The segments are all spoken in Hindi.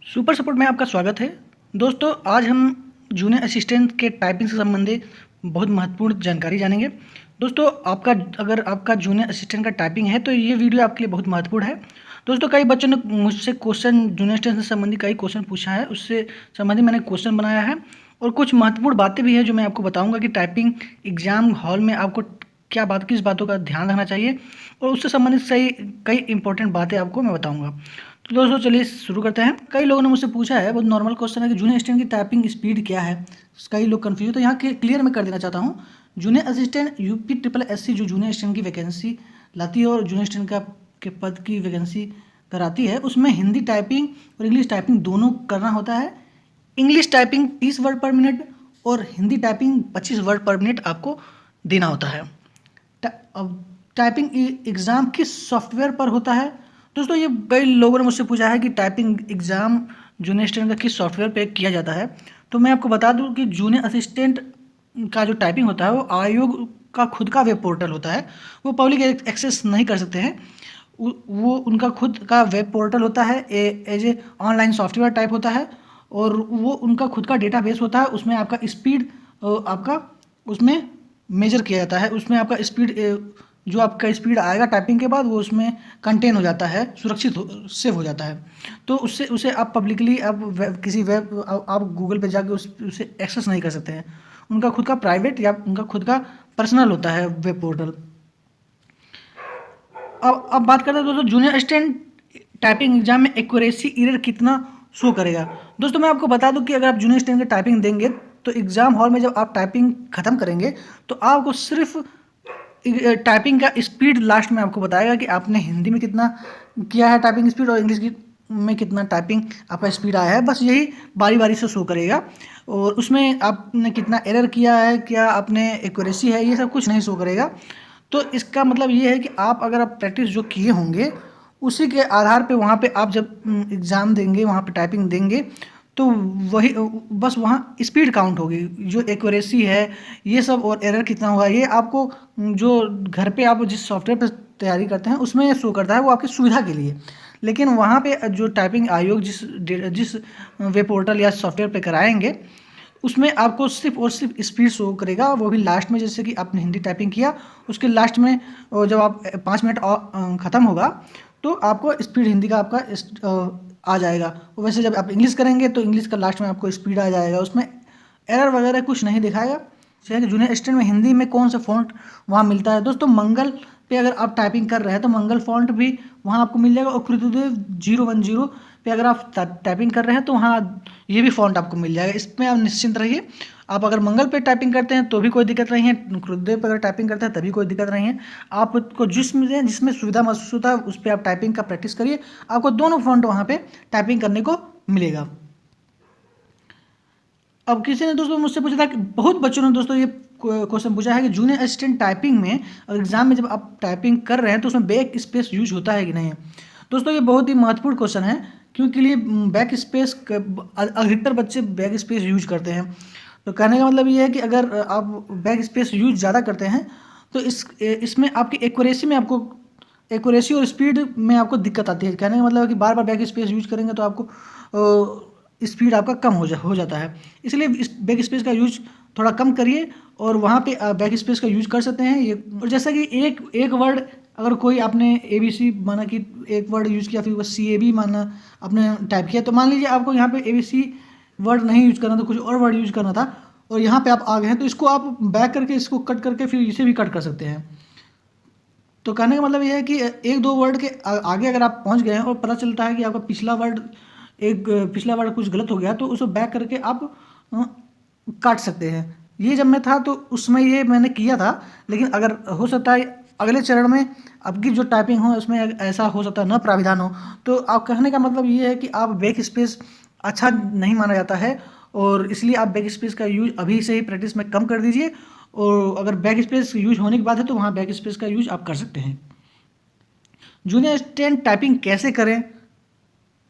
सुपर सपोर्ट में आपका स्वागत है। दोस्तों, आज हम जूनियर असिस्टेंट के टाइपिंग से संबंधित बहुत महत्वपूर्ण जानकारी जानेंगे। दोस्तों, अगर आपका जूनियर असिस्टेंट का टाइपिंग है तो ये वीडियो आपके लिए बहुत महत्वपूर्ण है। दोस्तों, कई बच्चों ने मुझसे जूनियर असिस्टेंट से संबंधित कई क्वेश्चन पूछा है, उससे संबंधित मैंने क्वेश्चन बनाया है और कुछ महत्वपूर्ण बातें भी हैं जो मैं आपको बताऊँगा कि टाइपिंग एग्जाम हॉल में आपको किस बातों का ध्यान रखना चाहिए और उससे संबंधित सही कई इंपॉर्टेंट बातें आपको मैं बताऊंगा। तो दोस्तों, चलिए शुरू करते हैं। कई लोगों ने मुझसे पूछा है, बहुत नॉर्मल क्वेश्चन है कि जूनियर असिस्टेंट की टाइपिंग स्पीड क्या है। कई लोग कंफ्यूज, तो यहाँ के क्लियर मैं कर देना चाहता हूँ। Junior assistant UP triple SC जो जूनियर असिस्टेंट की वैकेंसी लाती है और जूनियर असिस्टेंट के पद की वैकेंसी कराती है, उसमें हिंदी टाइपिंग और इंग्लिश टाइपिंग दोनों करना होता है। English typing 30 word per minute और Hindi typing 25 word per minute आपको देना होता है। अब टाइपिंग एग्ज़ाम किस सॉफ्टवेयर पर होता है? दोस्तों, ये कई लोगों ने मुझसे पूछा है कि टाइपिंग एग्ज़ाम जूनियर असिस्टेंट का किस सॉफ्टवेयर पे किया जाता है। तो मैं आपको बता दूं कि जूनियर असिस्टेंट का जो टाइपिंग होता है वो आयोग का खुद का वेब पोर्टल होता है। वो पब्लिक एक्सेस नहीं कर सकते हैं। वो उनका खुद का वेब पोर्टल होता है, as a online software type होता है और वो उनका खुद का डेटाबेस होता है। उसमें आपका स्पीड आपका उसमें मेजर किया जाता है। उसमें आपका स्पीड जो आपका स्पीड आएगा टाइपिंग के बाद वो उसमें कंटेन हो जाता है, सेव हो जाता है। तो उसे आप पब्लिकली आप गूगल पे जाके उसे एक्सेस नहीं कर सकते हैं। उनका खुद का प्राइवेट या उनका खुद का पर्सनल होता है वेब पोर्टल। अब बात करते हैं दोस्तों, जूनियर असिस्टेंट टाइपिंग एग्जाम में एक्यूरेसी एरर कितना शो करेगा। दोस्तों, मैं आपको बता दूं कि अगर आप जूनियर असिस्टेंट की टाइपिंग देंगे तो एग्जाम हॉल में जब आप टाइपिंग खत्म करेंगे तो आपको सिर्फ टाइपिंग का स्पीड लास्ट में आपको बताएगा कि आपने हिंदी में कितना किया है टाइपिंग स्पीड और इंग्लिश में कितना टाइपिंग आपका स्पीड आया है। बस यही बारी बारी से शो करेगा और उसमें आपने कितना एरर किया है, क्या आपने एक्यूरेसी है, ये सब कुछ नहीं शो करेगा। तो इसका मतलब ये है कि अगर आप प्रैक्टिस जो किए होंगे उसी के आधार पे वहाँ पे आप जब एग्ज़ाम देंगे, वहाँ पे टाइपिंग देंगे तो वही बस वहाँ स्पीड काउंट होगी। जो एक्यूरेसी है ये सब और एरर कितना हुआ ये आपको जो घर पे आप जिस सॉफ्टवेयर पे तैयारी करते हैं उसमें शो करता है, वो आपकी सुविधा के लिए। लेकिन वहाँ पे जो टाइपिंग आयोग जिस वेब पोर्टल या सॉफ्टवेयर पे कराएंगे उसमें आपको सिर्फ और सिर्फ स्पीड शो करेगा, वो भी लास्ट में। जैसे कि आपने हिंदी टाइपिंग किया उसके लास्ट में जब आप 5 मिनट ख़त्म होगा तो आपको स्पीड हिंदी का आपका आ जाएगा। वैसे जब आप इंग्लिश करेंगे तो इंग्लिश का लास्ट में आपको स्पीड आ जाएगा, उसमें एरर वगैरह कुछ नहीं दिखाएगा। जैसे जूनियर असिस्टेंट में हिंदी में कौन सा फॉन्ट वहाँ मिलता है। दोस्तों, मंगल पे अगर आप टाइपिंग कर रहे हैं तो मंगल फॉन्ट भी वहाँ आपको मिल जाएगा और कृतदेव 010 पे अगर आप टाइपिंग कर रहे हैं तो वहाँ ये भी फॉन्ट आपको मिल जाएगा। इसमें आप निश्चिंत रहिए। आप अगर मंगल पे टाइपिंग करते हैं तो भी कोई दिक्कत नहीं है, कृतदेव पर अगर टाइपिंग करते हैं तभी कोई दिक्कत नहीं है। आपको जिसमें सुविधा महसूस होता है उस पर आप टाइपिंग का प्रैक्टिस करिए, आपको दोनों फॉन्ट वहाँ पे टाइपिंग करने को मिलेगा। अब किसी ने दोस्तों मुझसे पूछा था कि बहुत बच्चों ने दोस्तों ये क्वेश्चन पूछा है कि जूनियर असिस्टेंट टाइपिंग में एग्जाम में जब आप टाइपिंग कर रहे हैं तो उसमें बैक स्पेस यूज होता है कि नहीं। दोस्तों, ये बहुत ही महत्वपूर्ण क्वेश्चन है क्योंकि लिए बैक स्पेस अधिकतर बच्चे बैक स्पेस यूज करते हैं। तो कहने का मतलब ये है कि अगर आप बैक स्पेस यूज ज़्यादा करते हैं तो इसमें आपकी एक्यूरेसी और स्पीड में आपको दिक्कत आती है। कहने का मतलब है कि बार बार बैक स्पेस यूज करेंगे तो आपको स्पीड आपका कम हो जाता है। इसलिए इस बैक स्पेस का यूज थोड़ा कम करिए और वहाँ पे बैक स्पेस का यूज कर सकते हैं। ये और जैसा कि एक वर्ड अगर कोई आपने ABC माना कि एक वर्ड यूज़ किया, फिर बस CAB माना आपने टाइप किया, तो मान लीजिए आपको यहाँ पे ABC वर्ड नहीं यूज करना था, कुछ और वर्ड यूज करना था और यहाँ पे आप आ गए हैं तो इसको आप बैक करके इसको कट करके फिर इसे भी कट कर सकते हैं। तो कहने का मतलब ये है कि एक दो वर्ड के आगे अगर आप पहुँच गए हैं और पता चलता है कि आपका पिछला वर्ड कुछ गलत हो गया तो उसको बैक करके आप काट सकते हैं। ये जब मैं था तो उसमें ये मैंने किया था, लेकिन अगर हो सकता है अगले चरण में आपकी जो टाइपिंग हो उसमें ऐसा हो सकता है न प्राविधान हो। तो आप कहने का मतलब ये है कि आप बैक स्पेस अच्छा नहीं माना जाता है और इसलिए आप बैक स्पेस का यूज अभी से ही प्रैक्टिस में कम कर दीजिए और अगर बैक स्पेस यूज होने की बात है तो वहाँ बैक स्पेस का यूज आप कर सकते हैं। जूनियर असिस्टेंट टाइपिंग कैसे करें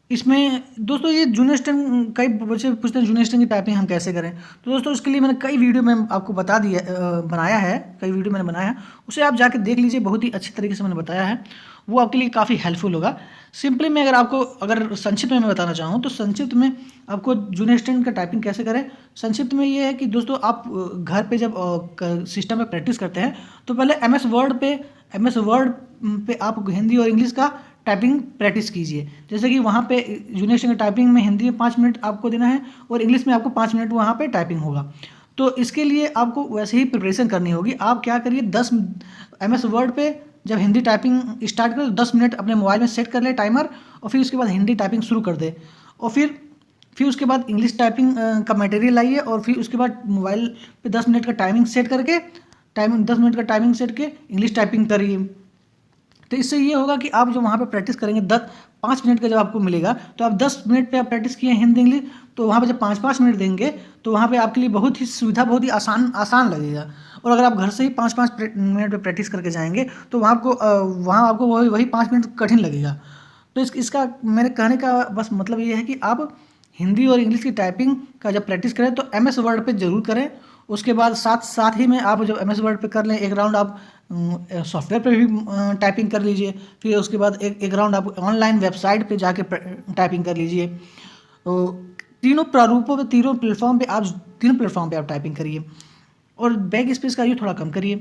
इसमें दोस्तों ये जूनियर स्टैंड, कई बच्चे पूछते हैं जूनियर स्टैंड की टाइपिंग हम कैसे करें। तो दोस्तों उसके लिए मैंने कई वीडियो में आपको बता दिया, बनाया है, कई वीडियो मैंने बनाया है, उसे आप जाके देख लीजिए, बहुत ही अच्छी तरीके से मैंने बताया है, वो आपके लिए काफ़ी हेल्पफुल होगा। सिंपली मैं अगर संक्षिप्त में मैं बताना चाहूँ तो संक्षिप्त में आपको जूनियर स्टैंड का टाइपिंग कैसे करें, संक्षिप्त में ये है कि दोस्तों आप घर पे जब सिस्टम में प्रैक्टिस करते हैं तो पहले एम एस वर्ड पे आप हिंदी और इंग्लिश का टाइपिंग प्रैक्टिस कीजिए। जैसे कि वहाँ पे जूनियर स्टैंड टाइपिंग में हिंदी में 5 मिनट आपको देना है और इंग्लिश में आपको 5 मिनट वहाँ पे टाइपिंग होगा। तो इसके लिए आपको वैसे ही प्रिपरेशन करनी होगी। आप क्या करिए, 10 MS वर्ड पे जब हिंदी टाइपिंग स्टार्ट करें तो 10 मिनट अपने मोबाइल में सेट कर ले टाइमर, और फिर उसके बाद हिंदी टाइपिंग शुरू कर दे, और फिर उसके बाद इंग्लिश टाइपिंग का मटेरियल लाइए, और फिर उसके बाद मोबाइल पे 10 मिनट का टाइमिंग सेट करके 10 मिनट का टाइमिंग सेट के इंग्लिश टाइपिंग करिए। तो इससे ये होगा कि आप जो वहाँ पे प्रैक्टिस करेंगे 5 मिनट का जब आपको मिलेगा तो आप 10 मिनट पे आप प्रैक्टिस किए हिंदी इंग्लिश, तो वहाँ पे जब 5-5 मिनट देंगे तो वहाँ पे आपके लिए बहुत ही सुविधा, बहुत ही आसान लगेगा। और अगर आप घर से ही 5-5 मिनट पे प्रैक्टिस करके जाएंगे तो वहाँ आपको वही 5 मिनट कठिन लगेगा। तो इसका मेरे कहने का बस मतलब ये है कि आप हिंदी और इंग्लिश की टाइपिंग का जब प्रैक्टिस करें तो MS वर्ड पे ज़रूर करें। उसके बाद साथ ही में आप जब MS वर्ड पे कर लें, एक राउंड आप सॉफ्टवेयर पे भी टाइपिंग कर लीजिए, फिर उसके बाद एक राउंड आप ऑनलाइन वेबसाइट पे जाके टाइपिंग कर लीजिए। तो तीनों प्रारूपों पे, तीनों प्लेटफॉर्म पे आप टाइपिंग करिए, और बैक स्पेस का यूज थोड़ा कम करिए।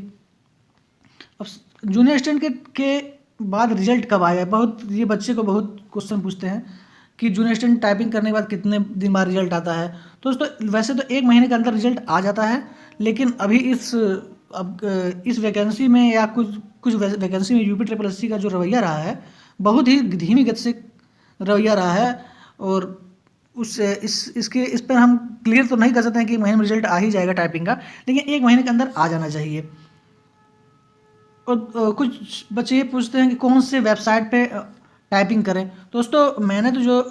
अब जूनियर असिस्टेंट के बाद रिजल्ट कब आएगा, ये बच्चे को बहुत क्वेश्चन पूछते हैं कि जूनियर असिस्टेंट टाइपिंग करने के बाद कितने दिन बाद रिजल्ट आता है। तो दोस्तों वैसे तो 1 महीने के अंदर रिजल्ट आ जाता है, लेकिन अभी इस वैकेंसी में या कुछ वैकेंसी में UP SSC का जो रवैया रहा है, बहुत ही धीमी गति से रवैया रहा है, और इस पर हम क्लियर तो नहीं कर सकते हैं कि महीने में रिजल्ट आ ही जाएगा टाइपिंग का, लेकिन 1 महीने के अंदर आ जाना चाहिए। और कुछ बच्चे ये पूछते हैं कि कौन से वेबसाइट पे टाइपिंग करें। दोस्तों मैंने तो जो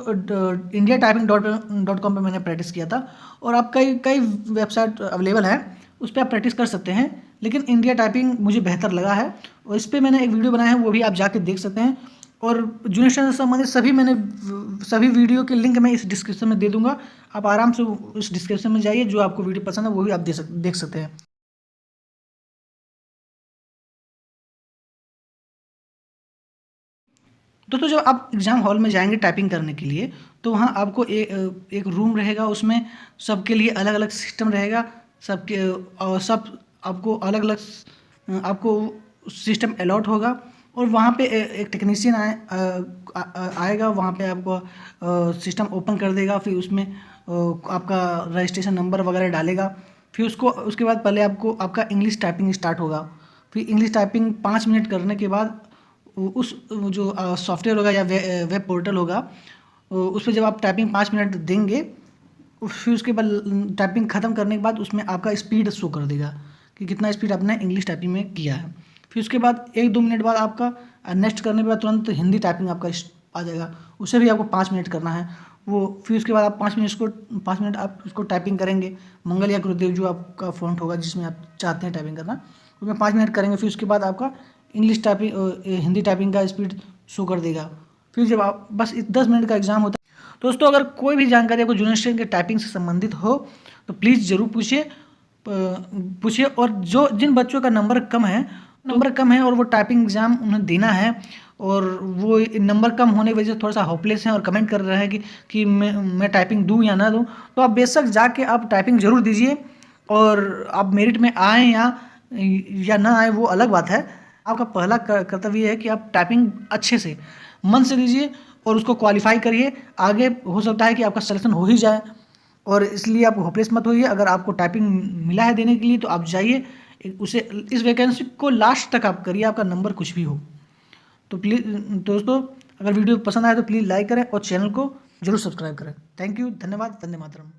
indiatyping.com पे मैंने प्रैक्टिस किया था, और आप कई वेबसाइट अवेलेबल है, उस पर आप प्रैक्टिस कर सकते हैं, लेकिन इंडिया टाइपिंग मुझे बेहतर लगा है, और इस पर मैंने एक वीडियो बनाया है, वो भी आप जाके देख सकते हैं। और जूनियर स्टैंड से संबंधित सभी वीडियो के लिंक मैं इस डिस्क्रिप्शन में दे दूंगा, आप आराम से उस डिस्क्रिप्शन में जाइए, जो आपको वीडियो पसंद है वो भी आप देख सकते हैं। दोस्तों जब आप एग्ज़ाम हॉल में जाएंगे टाइपिंग करने के लिए, तो वहाँ आपको एक रूम रहेगा, उसमें सबके लिए अलग अलग सिस्टम रहेगा, सबके और सब आपको अलग अलग आपको सिस्टम अलॉट होगा, और वहाँ पे एक टेक्नीशियन आएगा, वहाँ पे आपको सिस्टम ओपन कर देगा, फिर उसमें आपका रजिस्ट्रेशन नंबर वगैरह डालेगा, फिर उसके बाद पहले आपका इंग्लिश टाइपिंग स्टार्ट होगा। फिर इंग्लिश टाइपिंग 5 मिनट करने के बाद उस जो सॉफ्टवेयर होगा या वेब पोर्टल होगा, उस पर जब आप टाइपिंग 5 मिनट देंगे, फिर उसके बाद टाइपिंग ख़त्म करने के बाद उसमें आपका स्पीड शो कर देगा कि कितना स्पीड आपने इंग्लिश टाइपिंग में किया है। फिर उसके बाद 1-2 मिनट बाद आपका नेक्स्ट करने के बाद तुरंत हिंदी टाइपिंग आपका आ जाएगा, उसे भी आपको 5 मिनट करना है। फिर उसके बाद आप 5 मिनट आप उसको टाइपिंग करेंगे, मंगल या गुरुदेव जो आपका फॉन्ट होगा जिसमें आप चाहते हैं टाइपिंग करना, उसमें 5 मिनट करेंगे। फिर उसके बाद आपका इंग्लिश टाइपिंग हिंदी टाइपिंग का स्पीड शो कर देगा। फिर जब आप बस 10 मिनट का एग्जाम होता है। दोस्तों अगर कोई भी जानकारी आपको जूनियर असिस्टेंट के टाइपिंग से संबंधित हो तो प्लीज़ ज़रूर पूछिए। और जिन बच्चों का नंबर कम है और वो टाइपिंग एग्ज़ाम उन्हें देना है, और वो नंबर कम होने की वजह से थोड़ा सा होपलेस हैं और कमेंट कर रहे हैं कि मैं टाइपिंग दूँ या ना दूँ, तो आप बेशक जाके आप टाइपिंग ज़रूर दीजिए, और आप मेरिट में आएँ या ना आए वो अलग बात है। आपका पहला कर्तव्य है कि आप टाइपिंग अच्छे से मन से दीजिए और उसको क्वालिफाई करिए। आगे हो सकता है कि आपका सिलेक्शन हो ही जाए, और इसलिए आप होपलेस मत होइए। अगर आपको टाइपिंग मिला है देने के लिए तो आप जाइए, इस वैकेंसी को लास्ट तक आप करिए, आपका नंबर कुछ भी हो। तो प्लीज़ दोस्तों अगर वीडियो पसंद आए तो प्लीज़ लाइक करें और चैनल को जरूर सब्सक्राइब करें। थैंक यू, धन्यवाद, वंदे मातरम।